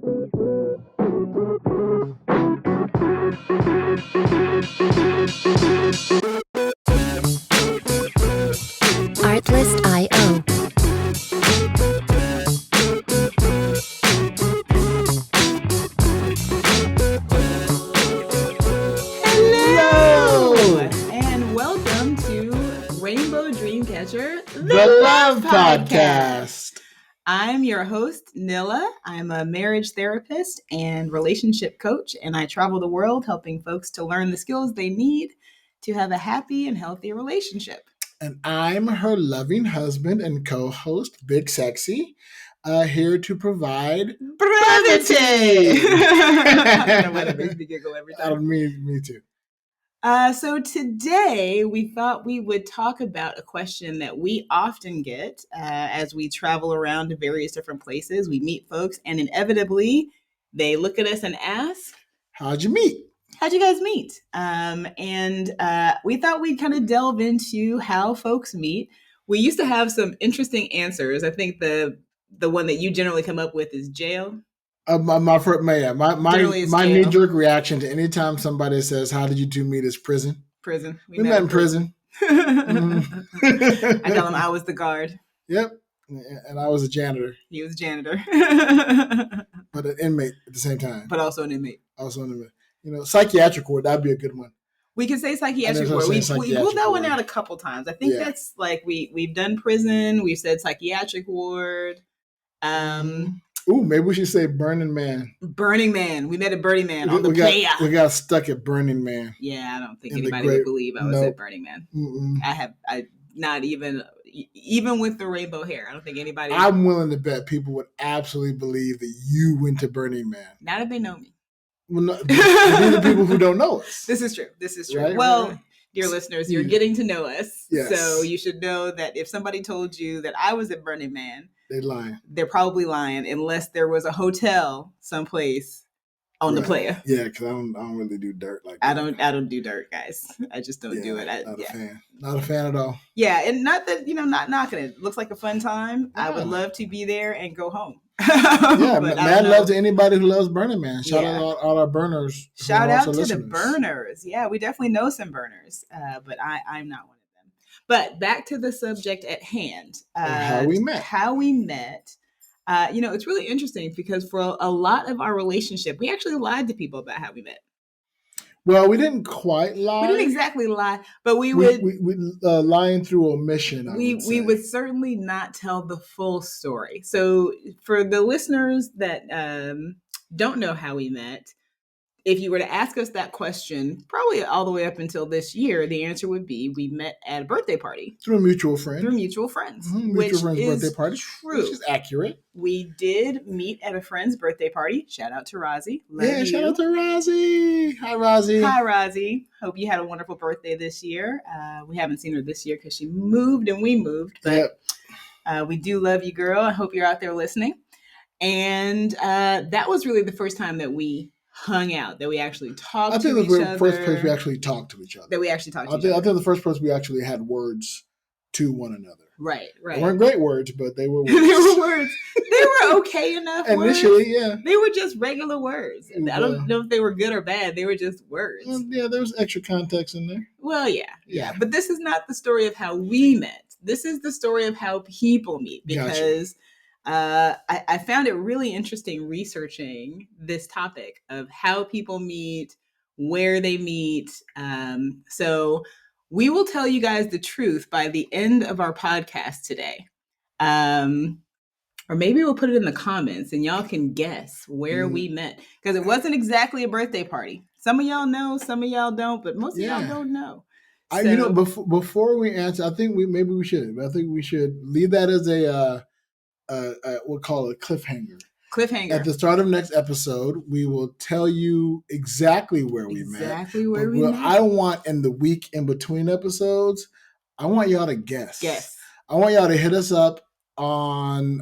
Artlist.io. Hello! And welcome to Rainbow Dreamcatcher, The Love Podcast. I'm your host, Nilla. I'm a marriage therapist and relationship coach, and I travel the world helping folks to learn the skills they need to have a happy and healthy relationship. And I'm her loving husband and co-host, Big Sexy, here to provide brevity. I don't know why that makes me giggle every time. Me too. So today we thought we would talk about a question that we often get as we travel around to various different places. We meet folks and inevitably they look at us and ask, how'd you meet? How'd you guys meet? And we thought we'd kind of delve into how folks meet. We used to have some interesting answers. I think the one that you generally come up with is jail. My knee-jerk reaction to anytime somebody says, how did you two meet, is prison. Prison. We met in prison. I tell them I was the guard. Yep. And I was a janitor. He was a janitor. But an inmate at the same time. But also an inmate. You know, psychiatric ward, that'd be a good one. We can say psychiatric ward. We pulled that one out a couple times. I think that's like we've done prison. We've said psychiatric ward. Maybe we should say Burning Man. Burning Man. We met at Burning Man on the playa. We got stuck at Burning Man. Yeah, I don't think anybody would believe I was at Burning Man. Mm-mm. I not even with the rainbow hair. I don't think anybody. I'm willing to bet people would absolutely believe that you went to Burning Man. Not if they know me. Well, no, these are the people who don't know us. This is true. Right? Well, dear listeners, you're getting to know us. Yes. So you should know that if somebody told you that I was at Burning Man, they're lying. They're probably lying unless there was a hotel someplace on the playa. Yeah, because I don't really do dirt like that. I don't do dirt, guys. I just don't do it. Not a fan at all. Yeah, and not that, not knocking it. Looks like a fun time. Yeah. I would love to be there and go home. Yeah, mad love to anybody who loves Burning Man. Shout out all our burners. Shout out to the burners. Yeah, we definitely know some burners, but I'm not one of them. But back to the subject at hand. How we met. It's really interesting because for a lot of our relationship, we actually lied to people about how we met. Well, we didn't quite lie. We didn't exactly lie, but we would lying through omission. We would certainly not tell the full story. So for the listeners that don't know how we met, if you were to ask us that question, probably all the way up until this year, the answer would be we met at a birthday party. Through a mutual friend. Mutual friends. Mm-hmm. Mutual friend's birthday party. True. Which is accurate. We did meet at a friend's birthday party. Shout out to Rozzy. Shout out to Rozzy. Hi, Rozzy. Hi, Rozzy. Hope you had a wonderful birthday this year. We haven't seen her this year because she moved and we moved. But we do love you, girl. I hope you're out there listening. And that was really the first time that we hung out, that we actually talked to each other. I think the first place we actually talked to each other. That we actually talked to each other. I think the first place we actually had words to one another. Right. They weren't great words, but they were words. They were words. They were okay enough Initially, words. Yeah. They were just regular words. I don't know if they were good or bad. They were just words. Yeah, there was extra context in there. Well, yeah. But this is not the story of how we met. This is the story of how people meet because... Gotcha. I found it really interesting researching this topic of how people meet, where they meet. So we will tell you guys the truth by the end of our podcast today. Or maybe we'll put it in the comments and y'all can guess where we met. Because it wasn't exactly a birthday party. Some of y'all know, some of y'all don't, but most of y'all don't know. Before we answer, I think we should leave that as we'll call it a cliffhanger. At the start of next episode, we will tell you exactly where we met. Exactly where we met. I want in the week in between episodes, I want y'all to guess. Guess. I want y'all to hit us up on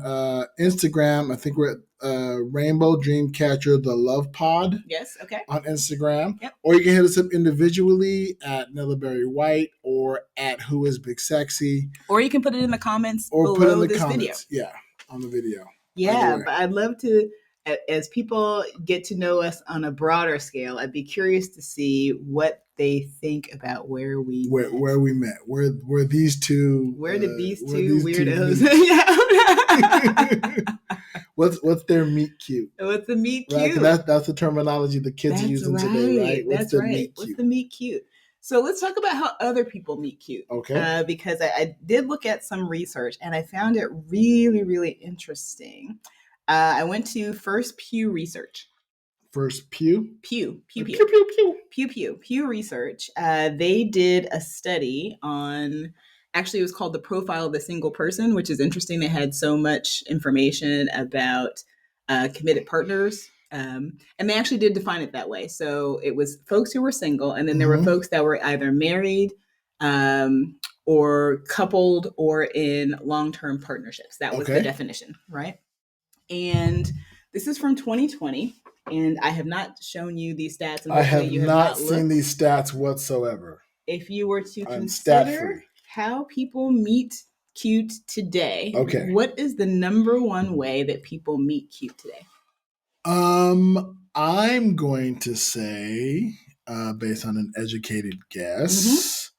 Instagram. I think we're at Rainbow Dreamcatcher, the Love Pod. Yes, okay. On Instagram. Yep. Or you can hit us up individually at Nilla Berry White or at Who Is Big Sexy. Or you can put it in the comments below this video. Yeah, on the video. Yeah, but I'd love to as people get to know us on a broader scale, I'd be curious to see what they think about where we met. Where these two where did these two weirdos what's their meet cute? What's the meet right? cute? That's the terminology the kids are using today, right? What's the meet cute? So let's talk about how other people meet cute. Okay. Because I did look at some research and I found it really, really interesting. I went to First Pew Research. First Pew? Pew Research. They did a study on, actually it was called The Profile of the Single Person, which is interesting. They had so much information about committed partners. And they actually did define it that way. So it was folks who were single, and then there were folks that were either married or coupled or in long-term partnerships. That was the definition, right? And this is from 2020. And I have not shown you these stats. I have not seen these stats whatsoever. If you were to consider how people meet cute today, what is the number one way that people meet cute today? I'm going to say, based on an educated guess,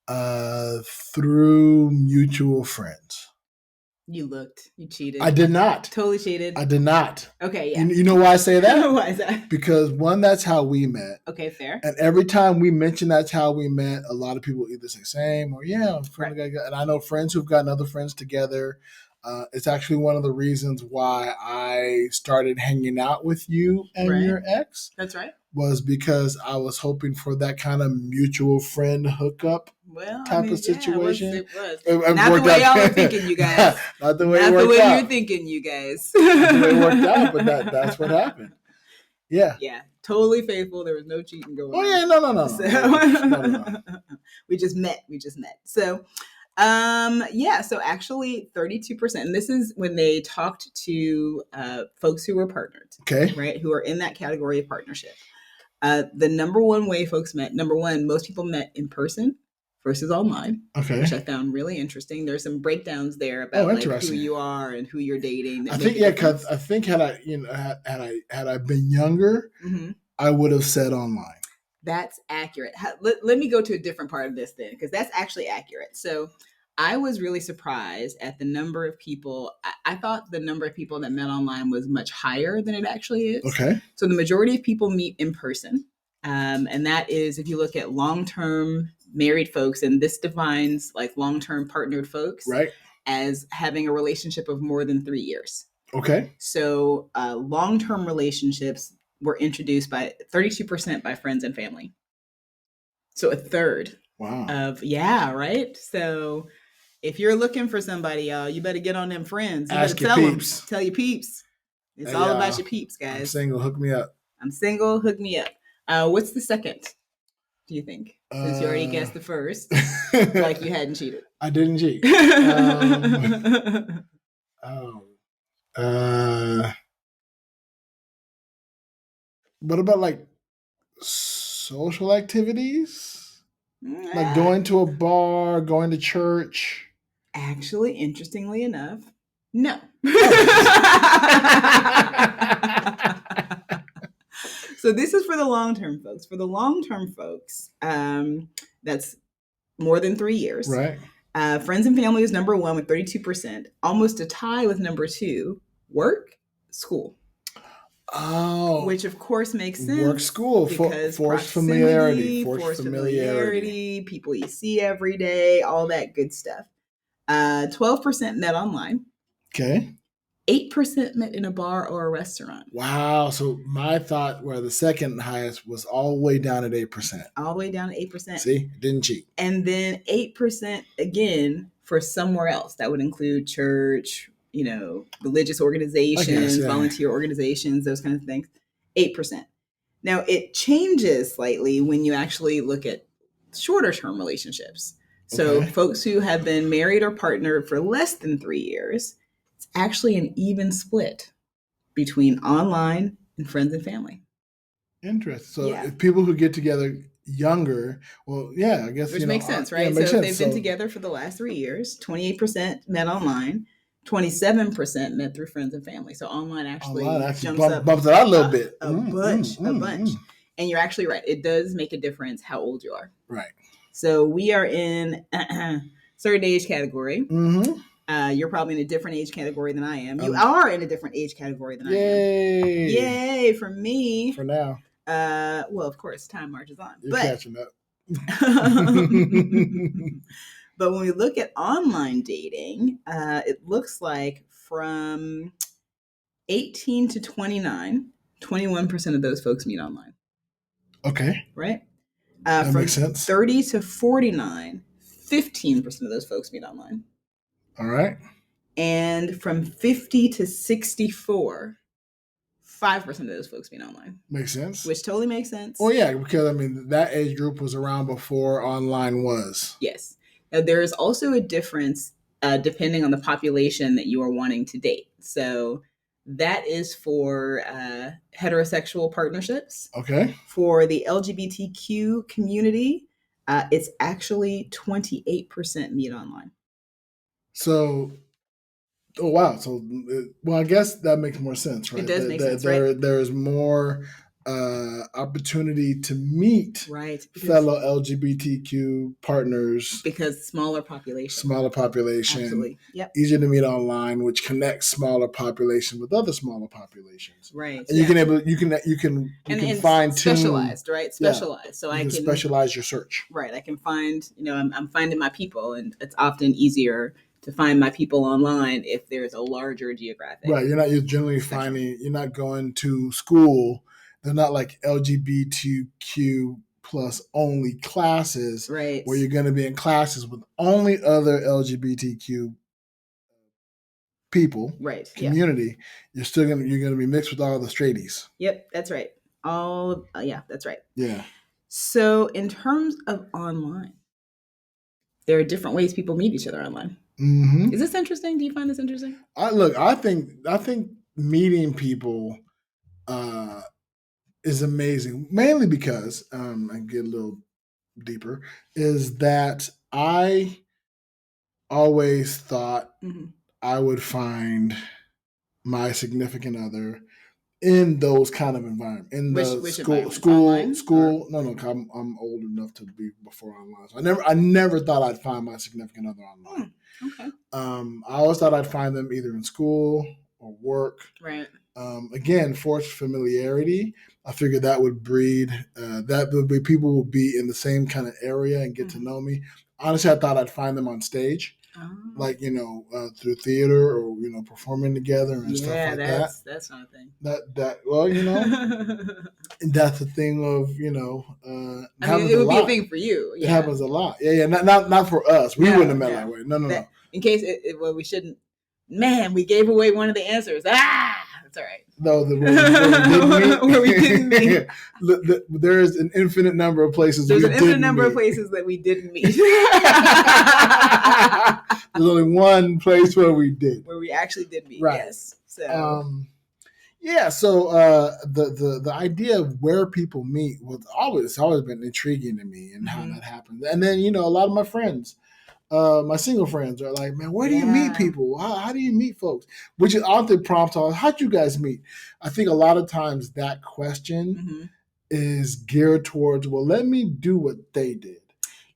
through mutual friends. You cheated. I did not. Totally cheated. I did not. Okay, yeah. You know why I say that? Why is that? Because one, that's how we met. Okay, fair. And every time we mention that's how we met, a lot of people either say same or and I know friends who've gotten other friends together. It's actually one of the reasons why I started hanging out with you and your ex. That's right. Was because I was hoping for that kind of mutual friend hookup type of situation. It was. Not the way y'all are thinking, you guys. Not the way you're thinking, you guys. Not the way it worked out, but that's what happened. Yeah. Yeah. Totally faithful. There was no cheating going on. Oh yeah, no. So, we just met. So so actually 32%, and this is when they talked to folks who were partnered, right, who are in that category of partnership. The number one way folks met, most people met in person versus online, which I found really interesting. There's some breakdowns there about who you are and who you're dating. I think because I think had I been younger, I would have said online. That's accurate. Let me go to a different part of this then, because that's actually accurate. So I was really surprised at the number of people. I thought the number of people that met online was much higher than it actually is. Okay. So the majority of people meet in person. And that is, if you look at long-term married folks, and this defines like long-term partnered folks as having a relationship of more than 3 years. Okay. So long-term relationships were introduced by 32% by friends and family. So a third. Wow. Right? So if you're looking for somebody, y'all, you better get on them friends. You Ask better your tell peeps. them. Tell your peeps. It's all about your peeps, guys. I'm single. Hook me up. I'm single. Hook me up. What's the second, do you think? Since you already guessed the first, like you hadn't cheated. I didn't cheat. What about like social activities? Like going to a bar, going to church? Actually, interestingly enough, no. So this is for the long-term folks. For the long-term folks, that's more than 3 years. Right. Friends and family is number one with 32%. Almost a tie with number two, work, school. Oh. Which of course makes sense. Work, school, because forced familiarity. Forced familiarity, people you see every day, all that good stuff. 12% met online. Okay. 8% met in a bar or a restaurant. Wow. So my thought where the second highest was all the way down at 8%. All the way down to 8%. See? Didn't cheat. And then 8% again for somewhere else. That would include church, religious organizations, volunteer organizations, those kinds of things. 8%. Now it changes slightly when you actually look at shorter term relationships. So folks who have been married or partnered for less than 3 years, it's actually an even split between online and friends and family. Interesting. So if people who get together younger, I guess which makes sense, right? Yeah, so if they've been together for the last 3 years, 28% met online, 27% met through friends and family. So online actually jumps up bumps it out a little bit. A bunch. And you're actually right. It does make a difference how old you are. Right. So we are in certain age category. Mm-hmm. You're probably in a different age category than I am. You are in a different age category than I am. Yay for me. For now. Well, of course, time marches on. You're catching up. But when we look at online dating, it looks like from 18 to 29, 21% of those folks meet online. Okay. Right? That makes sense. 30 to 49, 15% of those folks meet online. All right. And from 50 to 64, 5% of those folks meet online. Makes sense. Which totally makes sense. Well, yeah, because that age group was around before online was. Yes. Now, there is also a difference depending on the population that you are wanting to date. So that is for heterosexual partnerships. Okay. For the LGBTQ community, it's actually 28% meet online. So, oh wow! So, well, I guess that makes more sense, right? It does make sense, right? There's more opportunity to meet fellow LGBTQ partners because smaller population. Absolutely. Yep. Easier to meet online, which connects smaller population with other smaller populations. Right. And you can find specialized, right? Specialized. Yeah. So I can specialize your search. Right. I can find, I'm finding my people, and it's often easier to find my people online if there's a larger geographic. Right. You're generally finding, you're not going to school. They're not like LGBTQ plus only classes, right? Where you're going to be in classes with only other LGBTQ people, right? Community. Yeah. You're going to be mixed with all the straighties. Yep, that's right. That's right. Yeah. So in terms of online, there are different ways people meet each other online. Mm-hmm. Is this interesting? Do you find this interesting? I think meeting people is amazing, mainly because I get a little deeper, is that I always thought I would find my significant other in those kind of environments. In the school. No, I'm old enough to be before online. So I never thought I'd find my significant other online. Okay. I always thought I'd find them either in school or work. Right. Again, forced familiarity. I figured that would breed people will be in the same kind of area and get to know me. Honestly, I thought I'd find them on stage, like through theater or performing together and stuff like that. Yeah, that's not a thing. And that's the thing of it would be a thing for you. Yeah. It happens a lot. Yeah. Not for us. We wouldn't have met that way. No. In case we shouldn't. Man, we gave away one of the answers. That's all right. No, where we didn't meet. There is an infinite number of places. There's an infinite number of places that we didn't meet. There's only one place where we did. Where we actually did meet. Right. Yes. So. So the idea of where people meet was always been intriguing to me, and how that happens. And then a lot of my friends. My single friends are like, man, where do you meet people? How do you meet folks? Which often prompts us, how'd you guys meet? I think a lot of times that question is geared towards, well, let me do what they did.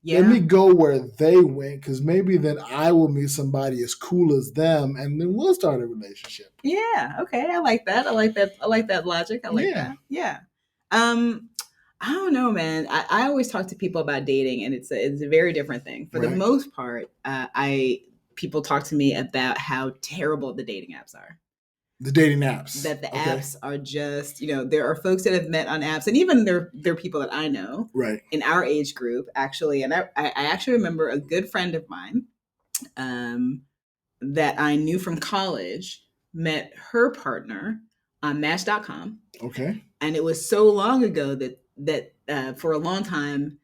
Yeah. Let me go where they went, because maybe then I will meet somebody as cool as them, and then we'll start a relationship. Yeah. Okay. I like that. I like that logic. I like that. Yeah. I don't know, man. I always talk to people about dating, and it's a very different thing. For the most part, people talk to me about how terrible the dating apps are. The dating apps. That the apps are just, there are folks that have met on apps, and even there are people that I know in our age group, actually. And I actually remember a good friend of mine that I knew from college met her partner on Match.com. Okay. And it was so long ago that for a long time,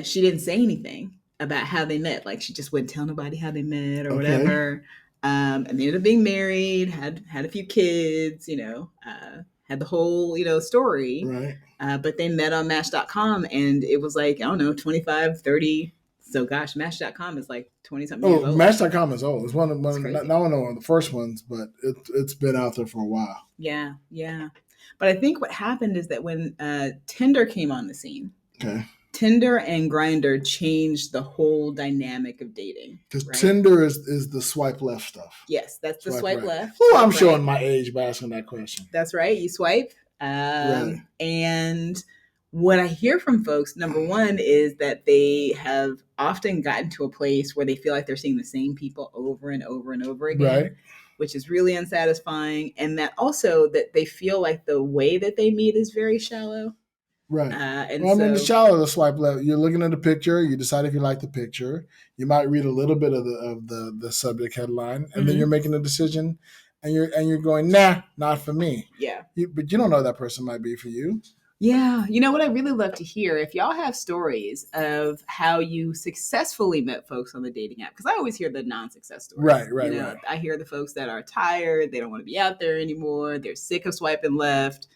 she didn't say anything about how they met. Like, she just wouldn't tell nobody how they met or whatever. And they ended up being married, had a few kids, had the whole, story. Right. But they met on Match.com, and it was like, I don't know, 25, 30, So gosh, Match.com is like 20-something years old. Match.com is old. It's one of the first ones, but it's been out there for a while. Yeah. But I think what happened is that when Tinder came on the scene, Tinder and Grindr changed the whole dynamic of dating. Because Tinder is the swipe left stuff. Yes, that's the swipe left. Oh, I'm showing my age by asking that question. That's right. You swipe. And what I hear from folks, number one, is that they have often gotten to a place where they feel like they're seeing the same people over and over and over again, which is really unsatisfying. And that also that they feel like the way that they meet is very shallow. Right. The shallow the swipe left. You're looking at the picture. You decide if you like the picture. You might read a little bit of the subject headline, and then you're making a decision, and you're going, nah, not for me. Yeah. But you don't know that person might be for you. Yeah. You know what I really love to hear? If y'all have stories of how you successfully met folks on the dating app, because I always hear the non-success stories. Right. I hear the folks that are tired. They don't want to be out there anymore. They're sick of swiping left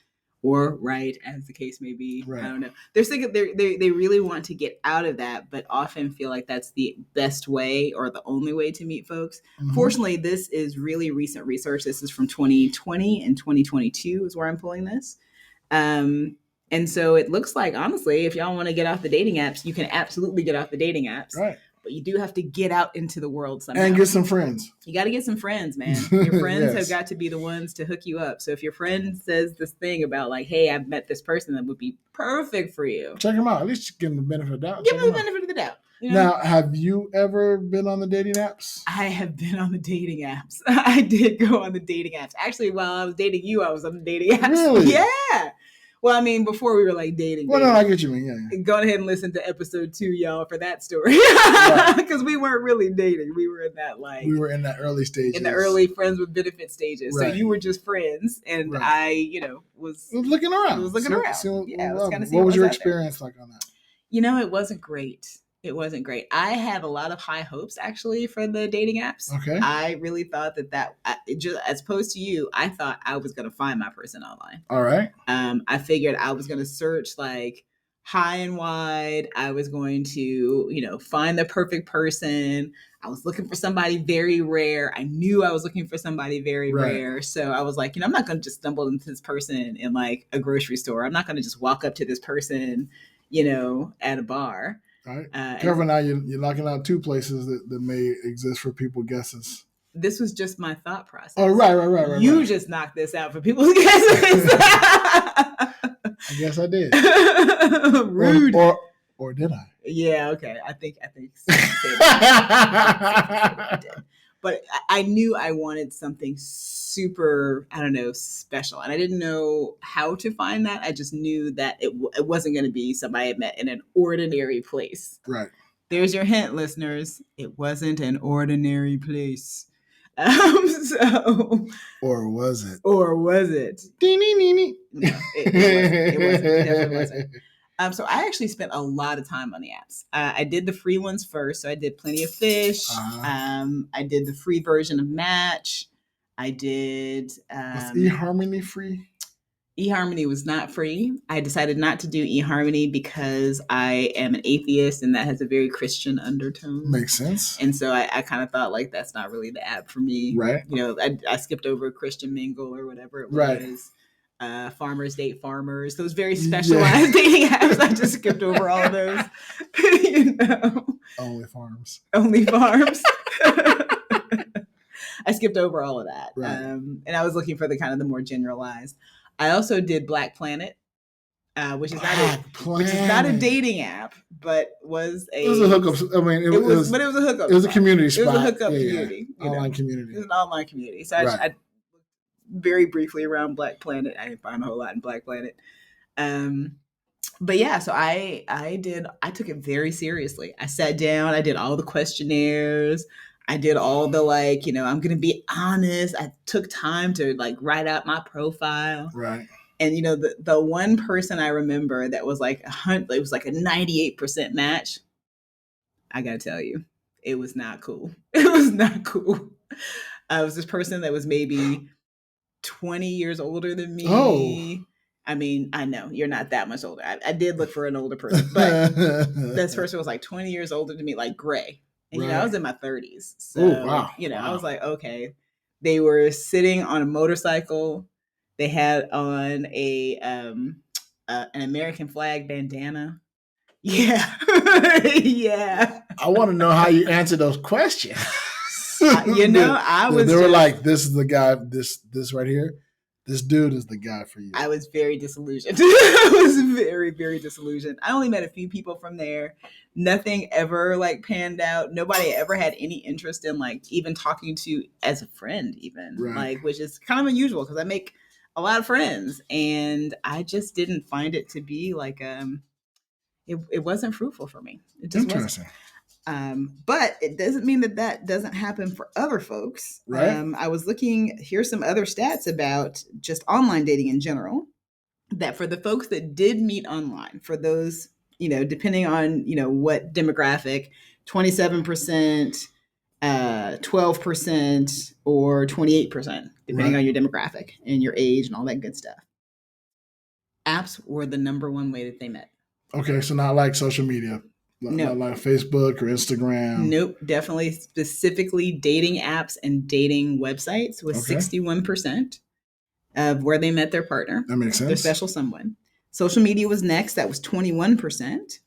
or right, as the case may be. Right. I don't know. They're sick of, they really want to get out of that, but often feel like that's the best way or the only way to meet folks. Mm-hmm. Fortunately, this is really recent research. This is from 2020 and 2022 is where I'm pulling this. And so it looks like, honestly, if y'all want to get off the dating apps, you can absolutely get off the dating apps. Right. But you do have to get out into the world somehow. And get some friends. You got to get some friends, man. Your friends have got to be the ones to hook you up. So if your friend says this thing about like, hey, I've met this person that would be perfect for you. Check them out. At least give them the benefit of the doubt. Give them the benefit of the doubt. You know? Now, have you ever been on the dating apps? I have been on the dating apps. I did go on the dating apps. Actually, while I was dating you, I was on the dating apps. Really? Yeah. Well, I mean, before we were like dating. Well, no, I get you, man. Yeah. Go ahead and listen to episode 2, y'all, for that story. Because we weren't really dating. We were in that early stages. In the early friends with benefit stages. Right. So you were just friends, and I, was looking around. What was your experience like on that? It wasn't great. It wasn't great. I had a lot of high hopes, actually, for the dating apps. Okay. I really thought that as opposed to you, I thought I was going to find my person online. All right. I figured I was going to search like high and wide. I was going to, find the perfect person. I was looking for somebody very rare. I knew I was looking for somebody very rare. So I was like, I'm not going to just stumble into this person in like a grocery store. I'm not going to just walk up to this person, at a bar. All right. Careful now, you're knocking out 2 places that may exist for people guesses. This was just my thought process. Oh, right. You just knocked this out for people's guesses. I guess I did. Rude. Or did I? Yeah, okay. I think But I knew I wanted something super, special. And I didn't know how to find that. I just knew that it wasn't going to be somebody I met in an ordinary place. Right. There's your hint, listeners. It wasn't an ordinary place. Or was it? No, it wasn't. It definitely wasn't. So I actually spent a lot of time on the apps. I did the free ones first. So I did Plenty of Fish. I did the free version of Match. I did... Was eHarmony free? eHarmony was not free. I decided not to do eHarmony because I am an atheist and that has a very Christian undertone. Makes sense. And so I kind of thought like, that's not really the app for me. Right. I skipped over Christian Mingle or whatever it was. Farmers Date Farmers, those very specialized dating apps. I just skipped over all of those. Only Farms. I skipped over all of that. Right. And I was looking for the more generalized. I also did Black Planet, which is not a dating app, but was a... It was a hookup. I mean, it was a hookup. It was a community spot. It was a hookup community. Online community. It was an online community. So I very briefly around Black Planet. I didn't find a whole lot in Black Planet. But yeah, so I took it very seriously. I sat down, I did all the questionnaires. I did all the I'm going to be honest. I took time to write out my profile. Right. And the one person I remember that was it was like a 98% match. I got to tell you, it was not cool. It was not cool. It was this person that was maybe 20 years older than me. I mean, I know you're not that much older. I did look for an older person, but this person was like 20 years older than me, like gray. And, I was in my 30s. So, wow. I was like, okay. They were sitting on a motorcycle. They had on an American flag bandana. Yeah. Yeah. I want to know how you answer those questions. They were like, this is the guy, this right here. This dude is the guy for you. I was very disillusioned. I was very, very disillusioned. I only met a few people from there. Nothing ever like panned out. Nobody ever had any interest in like even talking to as a friend, even like, which is kind of unusual because I make a lot of friends, and I just didn't find it to be like it wasn't fruitful for me. It just Interesting. wasn't. But it doesn't mean that doesn't happen for other folks. Right. I was looking, here's some other stats about just online dating in general, that for the folks that did meet online, for those, depending on, what demographic, 27%, 12%, or 28%, depending on your demographic and your age and all that good stuff. Apps were the number one way that they met. Okay. So not like social media. No. Not like Facebook or Instagram. Nope. Definitely specifically dating apps and dating websites was 61% of where they met their partner. That makes sense. Their special someone. Social media was next. That was 21%.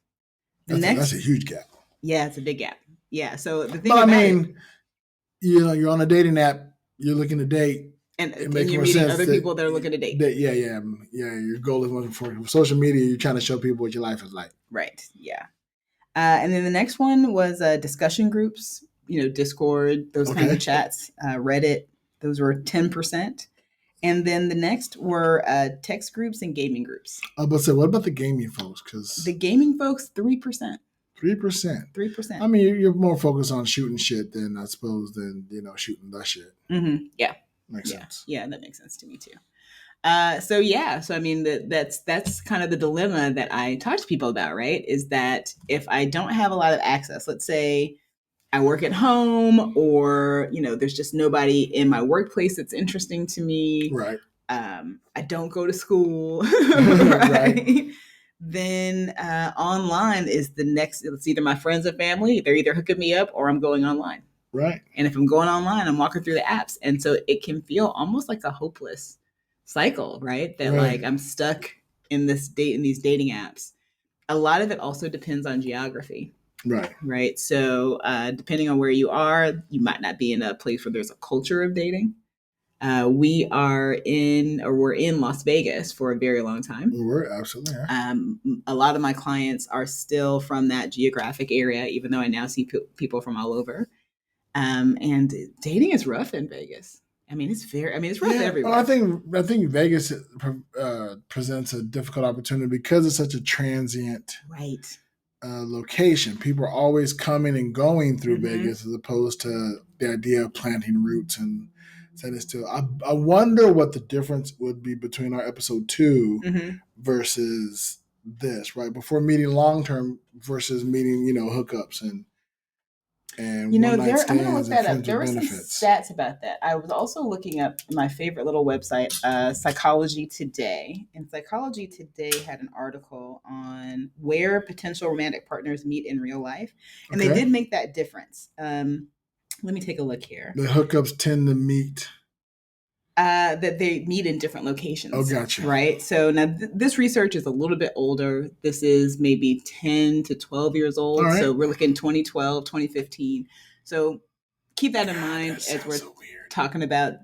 That's a huge gap. Yeah, it's a big gap. Yeah. So the thing you're on a dating app, you're looking to date. And you're meeting other people that are looking to date. Yeah. Your goal is looking for social media. You're trying to show people what your life is like. Right. Yeah. And then the next one was discussion groups, Discord, those kinds of chats, Reddit. Those were 10%. And then the next were text groups and gaming groups. But so what about the gaming folks? Because the gaming folks, 3%. 3%. I mean, you're more focused on shooting shit than I suppose than shooting the shit. Mm-hmm. Yeah. Makes sense. Yeah, that makes sense to me too. So I mean that's kind of the dilemma that I talk to people about, right? Is that if I don't have a lot of access, let's say I work at home, or there's just nobody in my workplace that's interesting to me, right? I don't go to school, right? Then online is the next. It's either my friends and family; they're either hooking me up, or I'm going online, right? And if I'm going online, I'm walking through the apps, and so it can feel almost like a hopeless cycle, right? That like I'm stuck in these dating apps. A lot of it also depends on geography. Right. So depending on where you are, you might not be in a place where there's a culture of dating. We're in Las Vegas for a very long time. We're absolutely. A lot of my clients are still from that geographic area, even though I now see people from all over. And dating is rough in Vegas. I mean, it's rough everywhere. Well, I think Vegas presents a difficult opportunity because it's such a transient location. People are always coming and going through Vegas, as opposed to the idea of planting roots and setting still. I wonder what the difference would be between our episode 2 versus this, right? Before meeting long term versus meeting, hookups and I'm going to look that up. There were some stats about that. I was also looking up my favorite little website, Psychology Today. And Psychology Today had an article on where potential romantic partners meet in real life. And they did make that difference. Let me take a look here. The hookups tend to meet... that they meet in different locations. Oh, gotcha. Right. So now this research is a little bit older. This is maybe 10 to 12 years old. Right. So we're looking 2012, 2015. So keep that in mind as we're talking about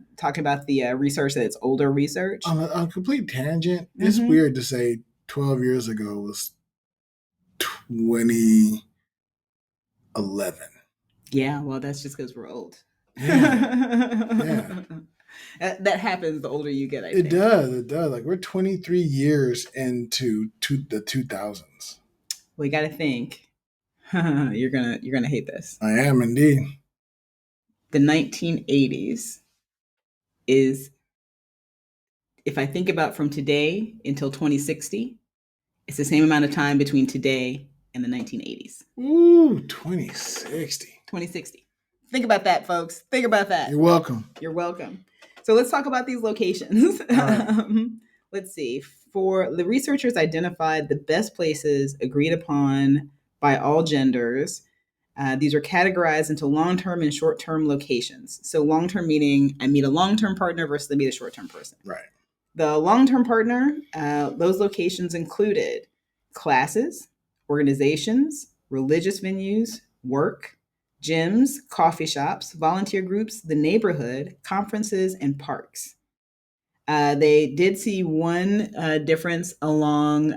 the research that it's older research. On a complete tangent, it's weird to say 12 years ago was 2011. Yeah, well, that's just because we're old. Yeah. That happens the older you get, I think. It does. Like, we're 23 years into the 2000s. Well, you got to think. You're gonna hate this. I am indeed. The 1980s is, if I think about from today until 2060, it's the same amount of time between today and the 1980s. Ooh, 2060. 2060. Think about that, folks. Think about that. You're welcome. You're welcome. So let's talk about these locations. Right. let's see. For the researchers identified the best places agreed upon by all genders. These are categorized into long-term and short-term locations. So long-term meaning I meet a long-term partner versus I meet a short-term person. Right. The long-term partner, those locations included classes, organizations, religious venues, work, gyms, coffee shops, volunteer groups, the neighborhood, conferences, and parks. They did see one difference along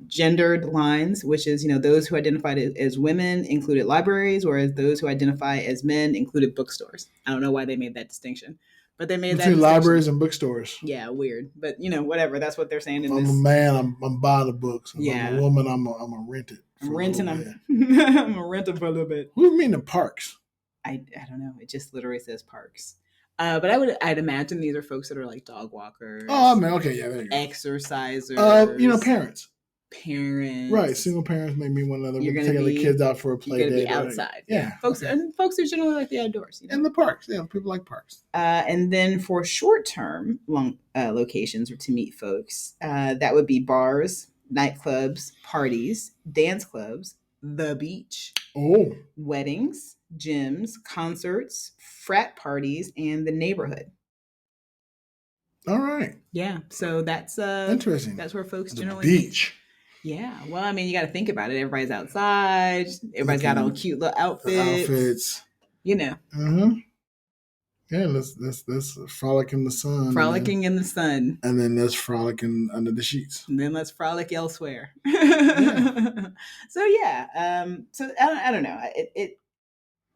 gendered lines, which is, those who identified as women included libraries, whereas those who identify as men included bookstores. I don't know why they made that distinction, but they made between that libraries and bookstores. Yeah, weird, but whatever. That's what they're saying. If I'm a man, I'm buying the books. If I'm a woman, I'm a rent it. I'm renting them. I'm a rent them for a little bit. What do you mean the parks? I don't know. It just literally says parks. But I'd imagine these are folks that are like dog walkers. Oh, man. Okay, yeah, there you go. Exercisers. Parents. Right, single parents may meet one another. You're taking the kids out for a play date. You're gonna be outside. Yeah. Folks who generally like the outdoors. And the parks. Yeah, people like parks. And then for short-term locations or to meet folks, that would be bars, nightclubs, parties, dance clubs, the beach, weddings, gyms, concerts, frat parties, and the neighborhood. All right. Yeah. So that's interesting. That's where folks generally beach. Yeah. Well, I mean, you got to think about it. Everybody's outside. Everybody's got on cute little outfits. Mm-hmm. Yeah, let's frolic in the sun. Frolicking in the sun. And then let's frolicking under the sheets. And then let's frolic elsewhere. Yeah. So I don't know. It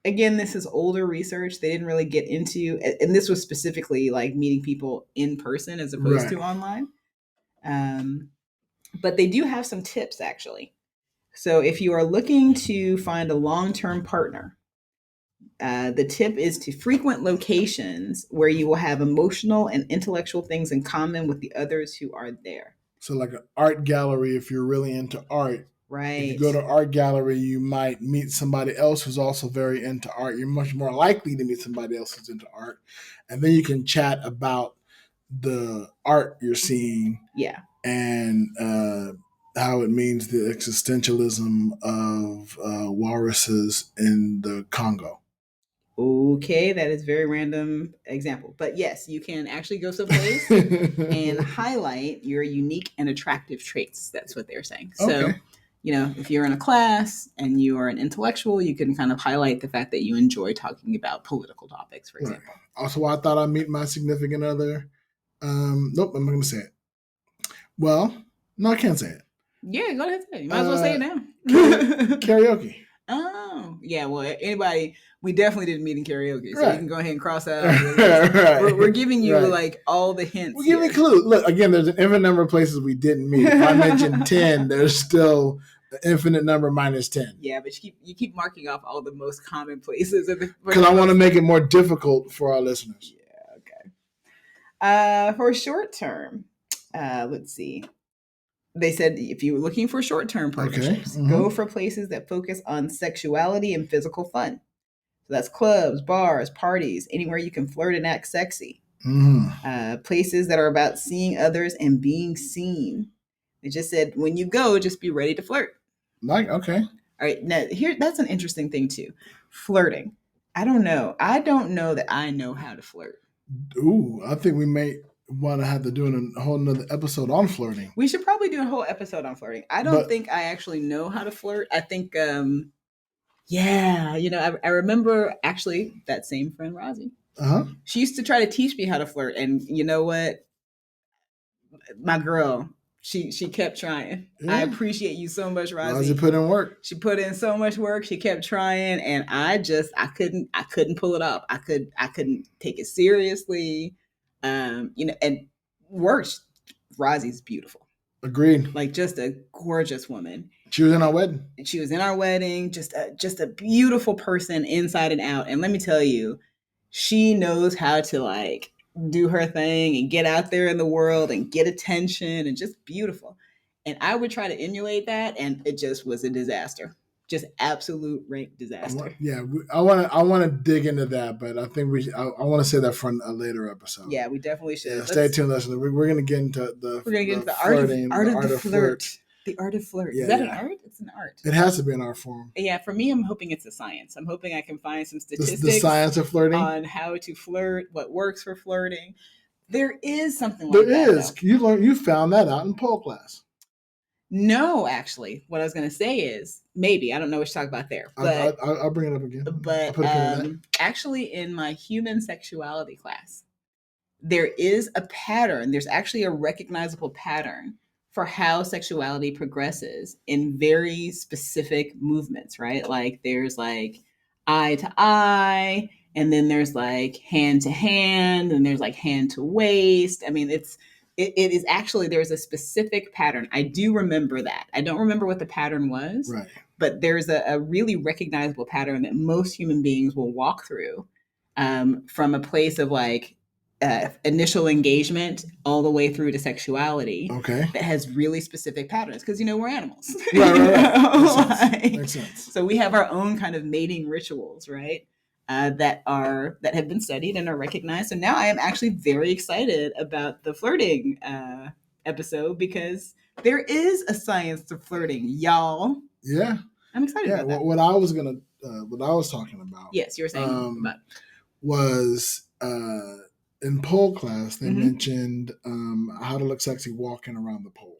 again, this is older research. They didn't really get into, and this was specifically like meeting people in person as opposed to online. But they do have some tips actually. So if you are looking to find a long-term partner, the tip is to frequent locations where you will have emotional and intellectual things in common with the others who are there. So like an art gallery, if you're really into art. Right. If you go to an art gallery, you might meet somebody else who's also very into art. You're much more likely to meet somebody else who's into art. And then you can chat about the art you're seeing. Yeah. And how it means the existentialism of walruses in the Congo. Okay, that is a very random example. But yes, you can actually go someplace and highlight your unique and attractive traits. That's what they're saying. Okay. So, if you're in a class and you are an intellectual, you can kind of highlight the fact that you enjoy talking about political topics, for example. Right. Also, I thought I'd meet my significant other. Nope, I'm not going to say it. Well, no, I can't say it. Yeah, go ahead and say it. You might as well say it now. Karaoke. Oh, yeah. Well, we definitely didn't meet in karaoke. So you can go ahead and cross that out. Right. We're giving you like all the hints. We're giving clues. Look, again, there's an infinite number of places we didn't meet. If I mentioned 10, there's still an infinite number minus 10. Yeah, but you keep marking off all the most common places. Because I want to make it more difficult for our listeners. Yeah, okay. For short term, let's see. They said if you were looking for short-term partnerships, go for places that focus on sexuality and physical fun. So that's clubs, bars, parties, anywhere you can flirt and act sexy. Places that are about seeing others and being seen. They just said when you go, just be ready to flirt. Okay. All right. Now that's an interesting thing too. Flirting. I don't know that I know how to flirt. Ooh, I think we may want to have to do a whole nother episode on flirting. We should probably do a whole episode on flirting. I don't think I actually know how to flirt. I think, I remember actually that same friend, Rosie. She used to try to teach me how to flirt. And you know what? My girl, she kept trying. Yeah. I appreciate you so much, Rosie. Rosie put in work. She put in so much work. She kept trying. And I couldn't pull it off. I couldn't take it seriously. And worse, Rosie's beautiful. Agreed. Like just a gorgeous woman. She was in our wedding. Just a beautiful person inside and out. And let me tell you, she knows how to like do her thing and get out there in the world and get attention and just beautiful. And I would try to emulate that, and it just was a disaster. just absolute rank disaster. I want to dig into that, but I think I want to say that for a later episode. Yeah, we definitely should. Yeah, stay tuned, listeners. We're going to get into the flirting, art of the flirt. The art of flirt. Yeah, is that an art? It's an art. It has to be an art form. Yeah, for me, I'm hoping it's a science. I'm hoping I can find some statistics. The science of flirting? On how to flirt, what works for flirting. There is something like that. There is. You found that out in pole class. No, actually. What I was going to say is, maybe, I don't know what you're talking about there. But I'll bring it up again. But actually in my human sexuality class, there is a pattern. There's actually a recognizable pattern for how sexuality progresses in very specific movements, right? Like there's like eye to eye, and then there's like hand to hand, and there's like hand to waist. I mean, it is actually, there's a specific pattern. I do remember that. I don't remember what the pattern was, right? But there's a really recognizable pattern that most human beings will walk through from a place of like initial engagement all the way through to sexuality. Okay. That has really specific patterns because, we're animals. Right. Makes sense. So we have our own kind of mating rituals, right? That have been studied and are recognized. So now I am actually very excited about the flirting episode because there is a science to flirting, y'all. Yeah. I'm excited about that. What I was talking about. Yes, you were saying about. Was in pole class, they mentioned how to look sexy walking around the pole.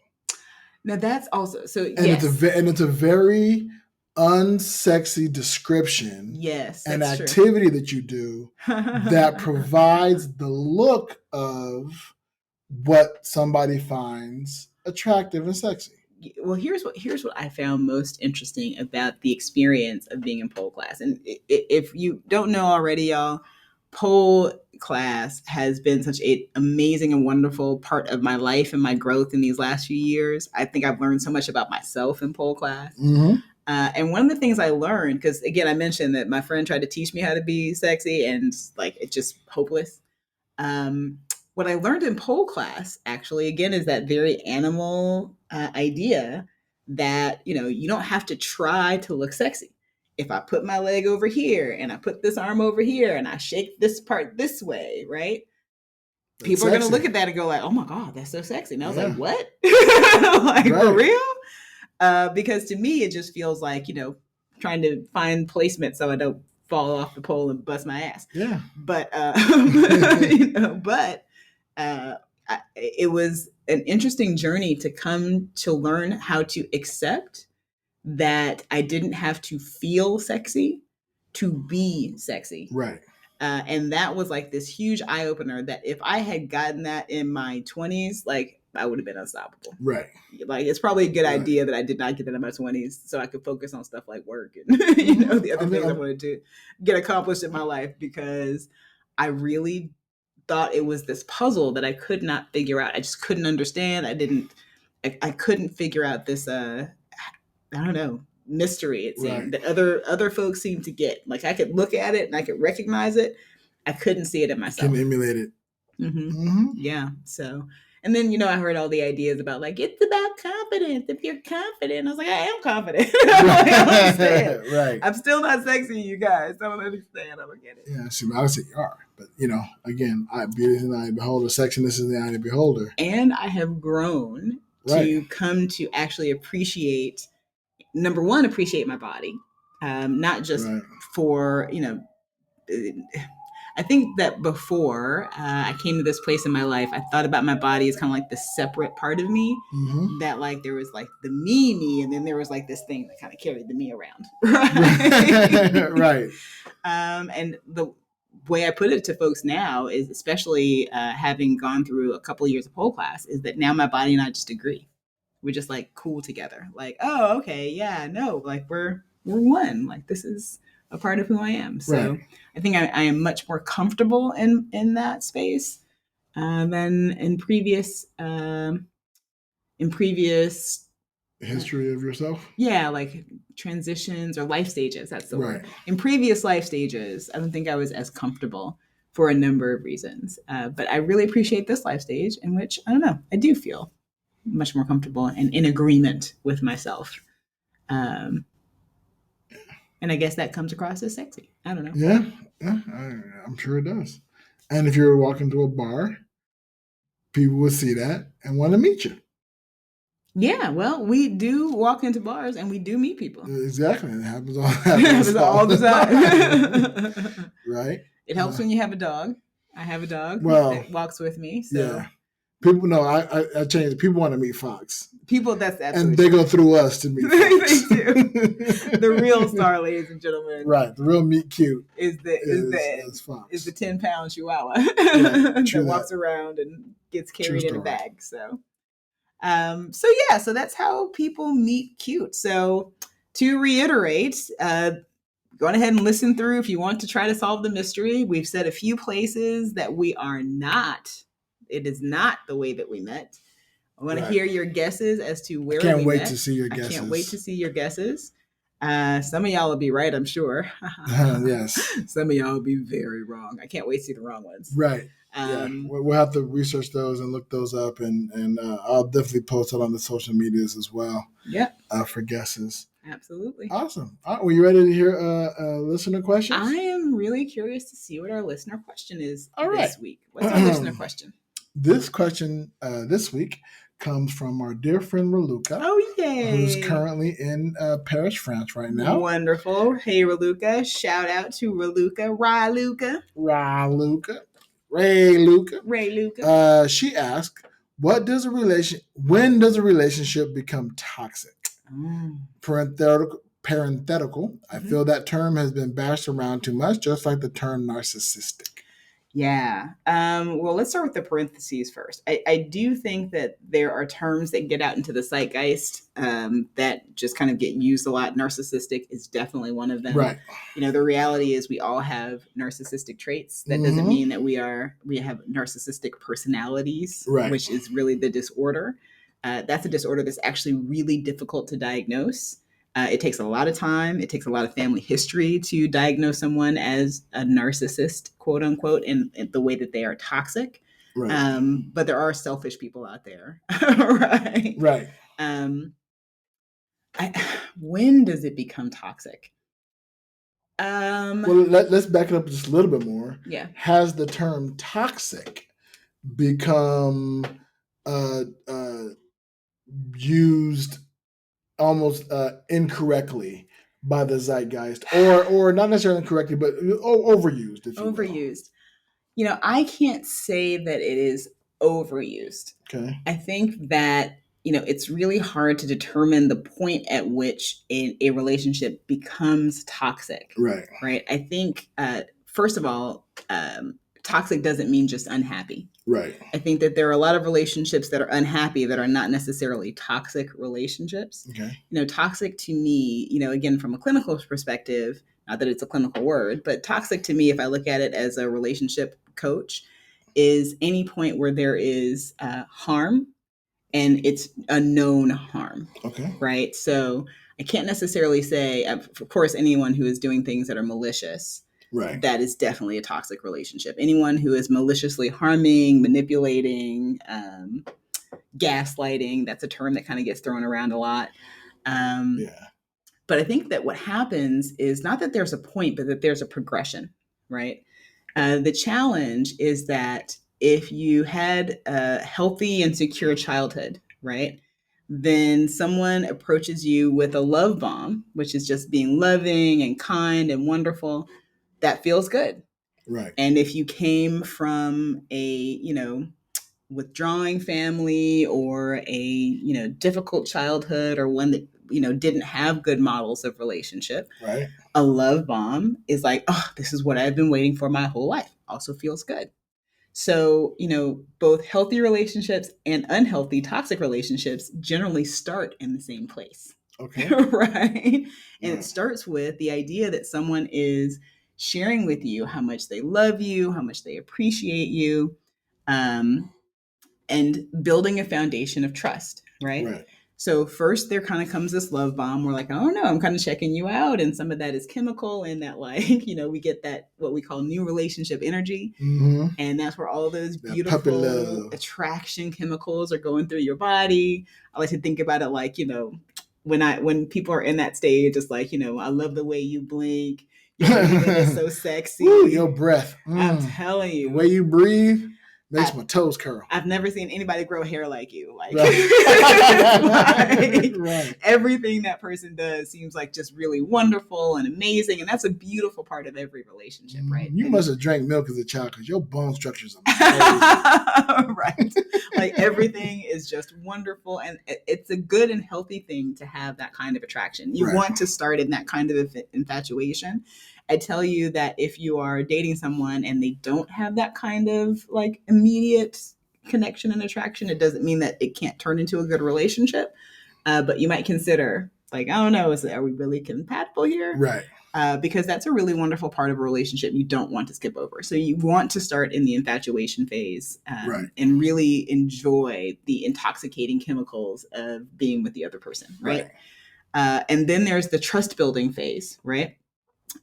Now that's also so. And yes. It's a very unsexy description. Yes, an activity that you do that provides the look of what somebody finds attractive and sexy. Well, here's what I found most interesting about the experience of being in pole class. And if you don't know already, y'all, pole class has been such an amazing and wonderful part of my life and my growth in these last few years. I think I've learned so much about myself in pole class. Mm-hmm. And one of the things I learned, because again, I mentioned that my friend tried to teach me how to be sexy and like it's just hopeless. What I learned in pole class actually, again, is that very animal idea that, you don't have to try to look sexy. If I put my leg over here and I put this arm over here and I shake this part this way, right? That's people are going to look at that and go like, oh my God, that's so sexy. And I was like, what? Like, right. For real? Because to me, it just feels like, trying to find placement so I don't fall off the pole and bust my ass. Yeah. But, it was an interesting journey to come to learn how to accept that I didn't have to feel sexy to be sexy. Right. And that was like this huge eye opener that if I had gotten that in my 20s, like I would have been unstoppable. Right. Like it's probably a good idea that I did not get that in my 20s so I could focus on stuff like work and, the other things I wanted to get accomplished in my life, because I really thought it was this puzzle that I could not figure out. I just couldn't understand. I couldn't figure out this, I don't know, mystery, it seemed, that other folks seemed to get. Like I could look at it and I could recognize it. I couldn't see it in myself. Can emulate it. Mm-hmm. Mm-hmm. Yeah. So, and then, I heard all the ideas about like, it's about confidence. If you're confident, I was like, I am confident. Like, I don't understand. Right. I'm still not sexy, you guys. I don't understand. I don't get it. Yeah. See, I would say you are. But, again, beauty is in the eye of the beholder. Sexiness is in the eye of the beholder. And I have grown to come to actually appreciate, number one, appreciate my body. Not just for, I think that before I came to this place in my life, I thought about my body as kind of like the separate part of me, that like there was like the me, and then there was like this thing that kind of carried the me around. Right. Right. And the way I put it to folks now is, especially having gone through a couple of years of pole class, is that now my body and I just agree. We're just like cool together. Like, oh, okay. Yeah, no, like we're one. Like this is a part of who I am. So I think I am much more comfortable in that space than in previous history of yourself. Yeah, like transitions or life stages. That's the word. In previous life stages, I don't think I was as comfortable for a number of reasons. But I really appreciate this life stage in which, I don't know, I do feel much more comfortable and in agreement with myself. And I guess that comes across as sexy. I don't know. Yeah, I'm sure it does. And if you're walking to a bar, people will see that and want to meet you. Yeah, well, we do walk into bars and we do meet people. Exactly. It happens all the time. Right? It helps when you have a dog. I have a dog that walks with me. So. Yeah. People know I changed. People want to meet Fox. People, that's absolutely and they true. Go through us to meet Fox. They do. The real star, ladies and gentlemen. Right. The real meet cute is Fox. Is the 10-pound chihuahua that walks around and gets carried in a bag. So that's how people meet cute. So to reiterate, go ahead and listen through if you want to try to solve the mystery. We've said a few places that we are not. It is not the way that we met. I want to hear your guesses as to where we met. Can't wait to see your guesses. I can't wait to see your guesses. Some of y'all will be right, I'm sure. Yes. Some of y'all will be very wrong. I can't wait to see the wrong ones. Right. We'll have to research those and look those up, and I'll definitely post it on the social medias as well. Yeah. For guesses. Absolutely. Awesome. All right, were you ready to hear listener questions? I am really curious to see what our listener question is this week. What's our listener question? This question this week comes from our dear friend Raluca. Oh, yay. Who's currently in Paris, France right now. Wonderful. Hey, Raluca. Shout out to Raluca. Ray Luca. She asked, when does a relationship become toxic? Parenthetical. I feel that term has been bashed around too much, just like the term narcissistic. Yeah. Well, let's start with the parentheses first. I do think that there are terms that get out into the zeitgeist that just kind of get used a lot. Narcissistic is definitely one of them. Right. The reality is we all have narcissistic traits. That doesn't mean that we have narcissistic personalities, which is really the disorder. That's a disorder that's actually really difficult to diagnose. It takes a lot of time. It takes a lot of family history to diagnose someone as a narcissist, quote unquote, in the way that they are toxic. Right. But there are selfish people out there. Right. Right. When does it become toxic? Well, let's back it up just a little bit more. Yeah. Has the term toxic become used almost incorrectly by the zeitgeist, or not necessarily incorrectly, but overused? Overused. I can't say that it is overused. Okay. I think that it's really hard to determine the point at which a relationship becomes toxic. Right. Right. I think first of all, toxic doesn't mean just unhappy. Right. I think that there are a lot of relationships that are unhappy that are not necessarily toxic relationships. Okay. Toxic to me, again, from a clinical perspective, not that it's a clinical word, but toxic to me, if I look at it as a relationship coach, is any point where there is harm and it's a known harm. Okay. Right. So I can't necessarily say, of course, anyone who is doing things that are malicious. Right. That is definitely a toxic relationship. Anyone who is maliciously harming, manipulating, gaslighting, that's a term that kind of gets thrown around a lot. But I think that what happens is not that there's a point, but that there's a progression, right? The challenge is that if you had a healthy and secure childhood, right, then someone approaches you with a love bomb, which is just being loving and kind and wonderful. That feels good. Right. And if you came from a, withdrawing family or a, difficult childhood or one that, didn't have good models of relationship, right, a love bomb is like, oh, this is what I've been waiting for my whole life. Also feels good. So, both healthy relationships and unhealthy toxic relationships generally start in the same place. Okay. Right. And it starts with the idea that someone is sharing with you how much they love you, how much they appreciate you, and building a foundation of trust, right? So first there kind of comes this love bomb. We're like, oh no, I'm kind of checking you out. And some of that is chemical and that we get that, what we call new relationship energy. Mm-hmm. And that's where all those beautiful attraction chemicals are going through your body. I like to think about it like, when people are in that stage, it's like, I love the way you blink. Your breathing is so sexy. Ooh, your breath. I'm telling you. The way you breathe makes my toes curl. I've never seen anybody grow hair like you. Like, right. Everything that person does seems like just really wonderful and amazing. And that's a beautiful part of every relationship, right? You must have drank milk as a child because your bone structures are right. Like everything is just wonderful. And it's a good and healthy thing to have that kind of attraction. You want to start in that kind of infatuation. I tell you that if you are dating someone and they don't have that kind of like immediate connection and attraction, it doesn't mean that it can't turn into a good relationship. But you might consider, like, I don't know, are we really compatible here? Right. Because that's a really wonderful part of a relationship you don't want to skip over. So you want to start in the infatuation phase and really enjoy the intoxicating chemicals of being with the other person, right? And then there's the trust building phase, right?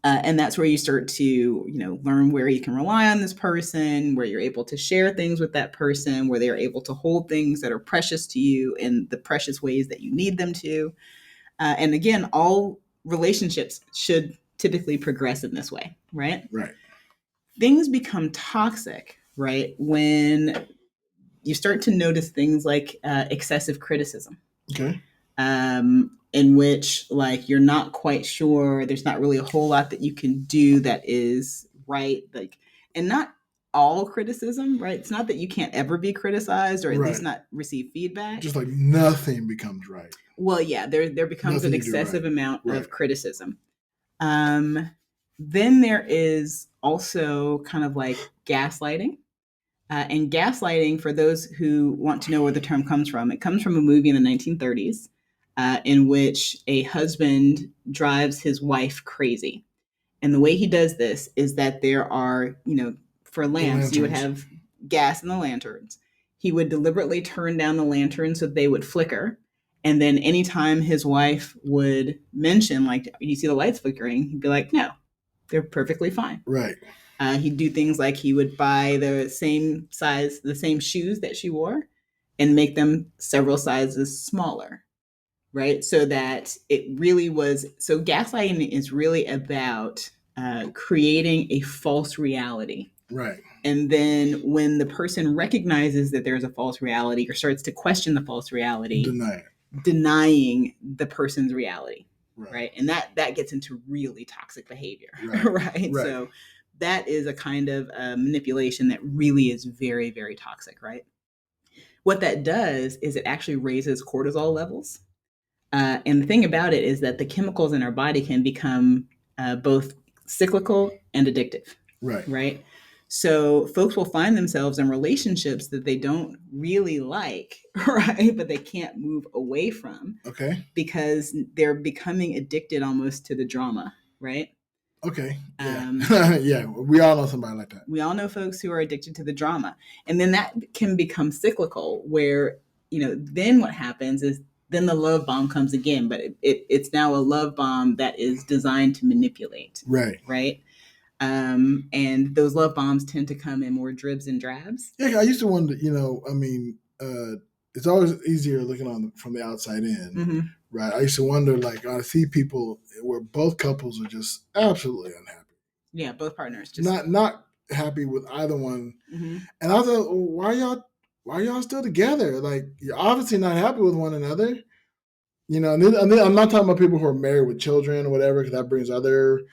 And that's where you start to, learn where you can rely on this person, where you're able to share things with that person, where they're able to hold things that are precious to you in the precious ways that you need them to. And again, all relationships should typically progress in this way, right? Right. Things become toxic, right, when you start to notice things like excessive criticism. Okay. In which, like, you're not quite sure, there's not really a whole lot that you can do that is right, like, and not all criticism, right? It's not that you can't ever be criticized or at least not receive feedback. Just like nothing becomes right. Well, yeah, there becomes an excessive amount of criticism. Then there is also kind of like gaslighting. And gaslighting, for those who want to know where the term comes from, it comes from a movie in the 1930s. In which a husband drives his wife crazy. And the way he does this is that there are, for lamps, you would have gas in the lanterns. He would deliberately turn down the lanterns so they would flicker. And then anytime his wife would mention, like, you see the lights flickering, he'd be like, no, they're perfectly fine. Right. He'd do things like he would buy the same size, the same shoes that she wore and make them several sizes smaller. Right. So that it really was. So gaslighting is really about creating a false reality. Right. And then when the person recognizes that there's a false reality or starts to question the false reality, denying the person's reality. Right. And that gets into really toxic behavior. Right. So that is a kind of manipulation that really is very, very toxic. Right. What that does is it actually raises cortisol levels. And the thing about it is that the chemicals in our body can become both cyclical and addictive. Right. So folks will find themselves in relationships that they don't really like, right? But they can't move away from. Okay. Because they're becoming addicted almost to the drama, right? Okay. Yeah. Yeah. We all know somebody like that. We all know folks who are addicted to the drama. And then that can become cyclical where, then what happens is then the love bomb comes again, but it's now a love bomb that is designed to manipulate. Right. And those love bombs tend to come in more dribs and drabs. Yeah, I used to wonder, it's always easier looking from the outside in. Mm-hmm. Right. I used to wonder, like, I see people where both couples are just absolutely unhappy. Yeah, both partners just not happy with either one. Mm-hmm. And I thought, well, why are y'all still together? Like, you're obviously not happy with one another. And then I'm not talking about people who are married with children or whatever, because that brings other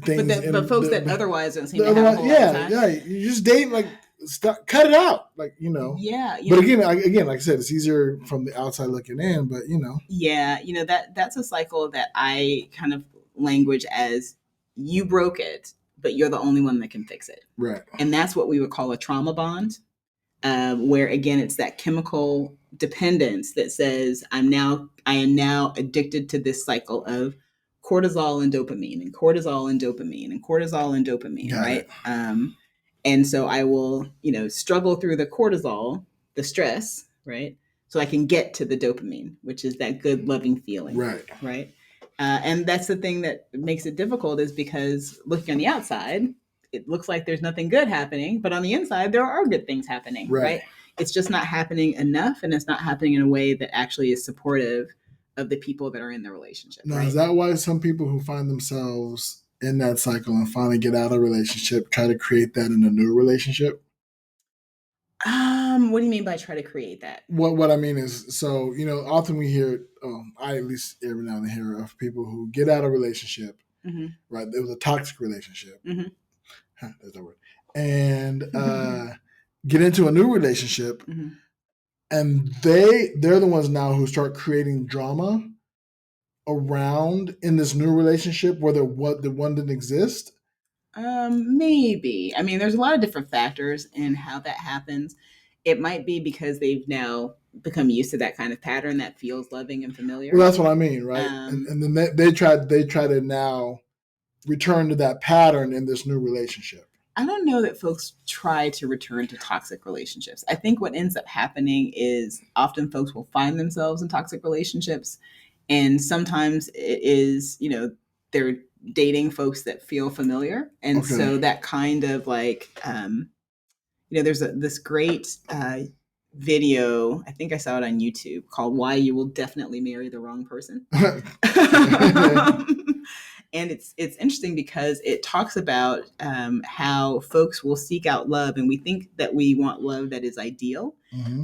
things. But folks that otherwise don't seem to have a whole lot of time. Yeah, you just date, like, cut it out, like, Yeah. But again, like I said, it's easier from the outside looking in, but Yeah, that's a cycle that I kind of language as you broke it, but you're the only one that can fix it. Right. And that's what we would call a trauma bond, where again, it's that chemical dependence that says I am now addicted to this cycle of cortisol and dopamine and cortisol and dopamine and cortisol and dopamine, right? And so I will, struggle through the cortisol, the stress, right? So I can get to the dopamine, which is that good, loving feeling. Right. And that's the thing that makes it difficult is because looking on the outside, it looks like there's nothing good happening, but on the inside, there are good things happening, right? it's just not happening enough, and it's not happening in a way that actually is supportive of the people that are in the relationship. Now, right? Is that why some people who find themselves in that cycle and finally get out of a relationship try to create that in a new relationship? What do you mean by try to create that? What I mean is, so, often we hear, I at least every now and then hear of people who get out of a relationship, right? It was a toxic relationship. There's that word. And get into a new relationship, and they're the ones now who start creating drama around in this new relationship where the one didn't exist. Maybe. I mean, there's a lot of different factors in how that happens. It might be because they've now become used to that kind of pattern that feels loving and familiar. Well, that's what I mean, right? And then they try to now return to that pattern in this new relationship. I don't know that folks try to return to toxic relationships. I think what ends up happening is often folks will find themselves in toxic relationships, and sometimes it is, they're dating folks that feel familiar, and so that kind of like, there's this great video, I think I saw it on YouTube, called "Why You Will Definitely Marry the Wrong Person." And it's interesting because it talks about how folks will seek out love, and we think that we want love that is ideal,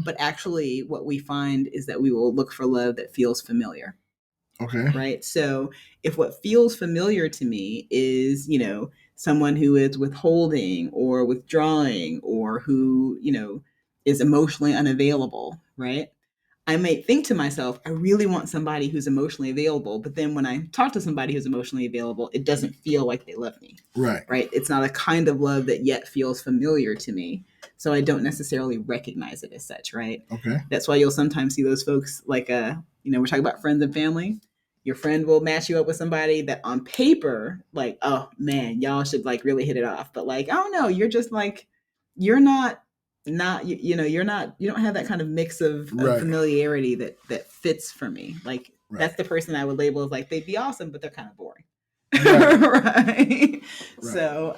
but actually what we find is that we will look for love that feels familiar. Okay. Right. So if what feels familiar to me is, someone who is withholding or withdrawing, or who, is emotionally unavailable, right? I might think to myself, I really want somebody who's emotionally available. But then when I talk to somebody who's emotionally available, it doesn't feel like they love me. Right. Right. It's not a kind of love that yet feels familiar to me. So I don't necessarily recognize it as such. Right. Okay. That's why you'll sometimes see those folks like, we're talking about friends and family. Your friend will match you up with somebody that on paper, like, oh man, y'all should like really hit it off. But like, oh no, you're just like, you're not, you're not, you don't have that kind of mix of familiarity that fits for me. Like that's the person I would label as like, they'd be awesome, but they're kind of boring. Right. So,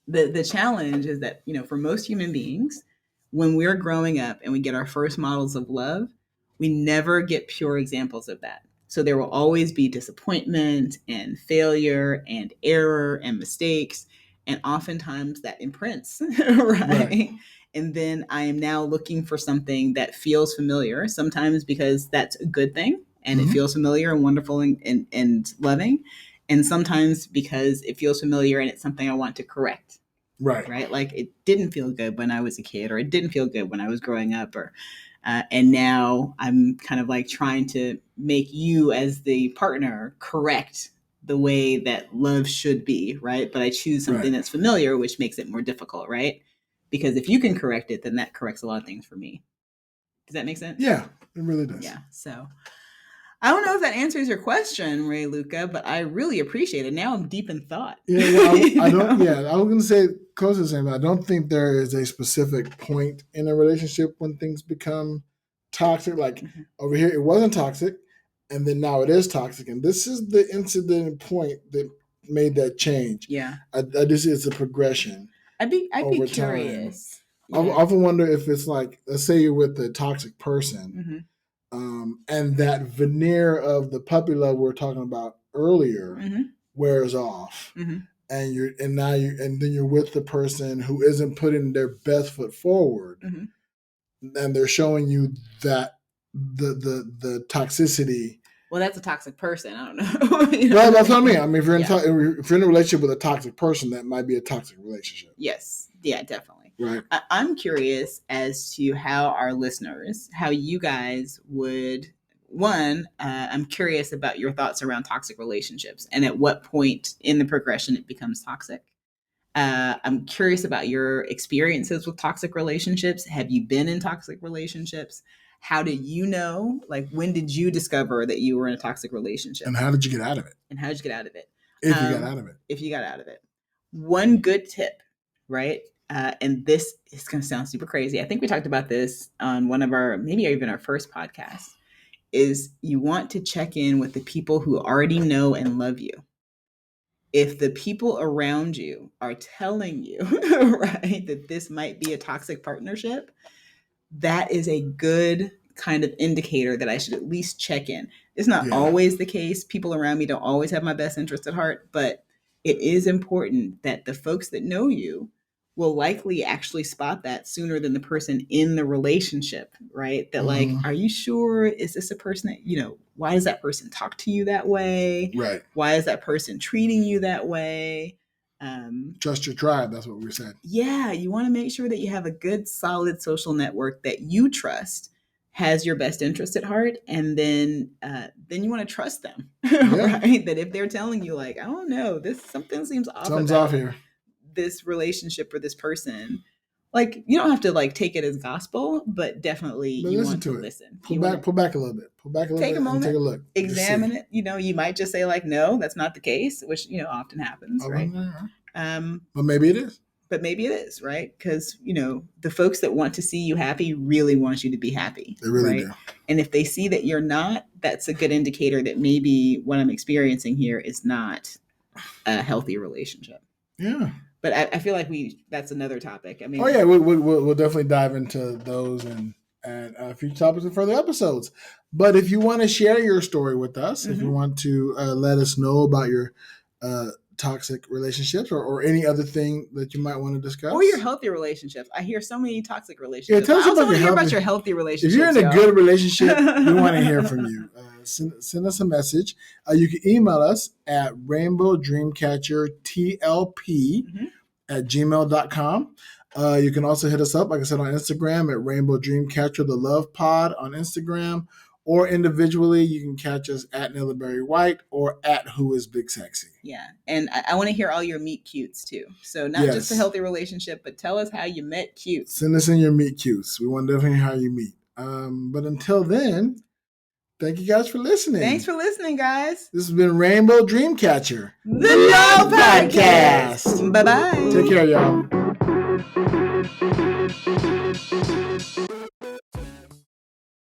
the challenge is that, for most human beings, when we're growing up and we get our first models of love, we never get pure examples of that. So there will always be disappointment and failure and error and mistakes. And oftentimes that imprints, right? And then I am now looking for something that feels familiar, sometimes because that's a good thing and it feels familiar and wonderful and loving. And sometimes because it feels familiar and it's something I want to correct. Right. Like it didn't feel good when I was a kid, or it didn't feel good when I was growing up, or and now I'm kind of like trying to make you as the partner correct the way that love should be, right? But I choose something that's familiar, which makes it more difficult, right? Because if you can correct it, then that corrects a lot of things for me. Does that make sense? Yeah, it really does. Yeah. So I don't know if that answers your question, Ray Luca, but I really appreciate it. Now I'm deep in thought. Yeah, well, I don't. Yeah, I was going to say close to the same. But I don't think there is a specific point in a relationship when things become toxic. Like over here, it wasn't toxic, and then now it is toxic, and this is the incident point that made that change. Yeah, I just it's a progression. I'd be curious. Yeah. I often wonder if it's like, let's say you're with a toxic person. And that veneer of the puppy love we were talking about earlier wears off, and then you're with the person who isn't putting their best foot forward, and they're showing you that the toxicity. Well, that's a toxic person. I don't know. Well, that's what I mean. I mean, if you're in a relationship with a toxic person, that might be a toxic relationship. Yes. Yeah, definitely. Right. I'm curious as to how our listeners, how you guys would, I'm curious about your thoughts around toxic relationships and at what point in the progression it becomes toxic. I'm curious about your experiences with toxic relationships. Have you been in toxic relationships? How did you know? Like, when did you discover that you were in a toxic relationship? And how did you get out of it? If you got out of it. One good tip, right? And this is going to sound super crazy. I think we talked about this on one of our, maybe even our first podcast, is you want to check in with the people who already know and love you. If the people around you are telling you, right, that this might be a toxic partnership, that is a good kind of indicator that I should at least check in. It's not always the case. People around me don't always have my best interest at heart, but it is important that the folks that know you will likely actually spot that sooner than the person in the relationship, right? That like, are you sure? Is this a person that, why does that person talk to you that way? Right. Why is that person treating you that way? Trust your tribe. That's what we said. Yeah. You want to make sure that you have a good, solid social network that you trust has your best interest at heart. And then you want to trust them, right? That if they're telling you like, I don't know, something seems off. Something's off here. This relationship or this person, like you don't have to like take it as gospel, but definitely you want to listen. Pull back a little bit. Take a moment, take a look. Examine it. You might just say like, no, that's not the case, which, often happens, right? But maybe it is. But maybe it is, right? Because, the folks that want to see you happy really want you to be happy. They really do. And if they see that you're not, that's a good indicator that maybe what I'm experiencing here is not a healthy relationship. Yeah. But I feel like that's another topic. I mean, we'll definitely dive into those and future topics in further episodes. But if you want to share your story with us, if you want to let us know about your toxic relationships or any other thing that you might want to discuss, or your healthy relationships. I hear so many toxic relationships. Yeah, tell us about your healthy relationships. If you're in a good relationship, we want to hear from you. Send us a message. You can email us at rainbowdreamcatchertlp@gmail.com. You can also hit us up, like I said, on Instagram at Rainbow Dreamcatcher, the Love Pod on Instagram, or individually, you can catch us at Nilla Berry White or at Who Is Big Sexy. Yeah, and I want to hear all your meet cutes too. So not just a healthy relationship, but tell us how you met cute. Send us in your meet cutes. We want to definitely hear how you meet. But until then, thank you guys for listening. Thanks for listening, guys. This has been Rainbow Dreamcatcher, the Love Podcast. Bye-bye. Take care, y'all.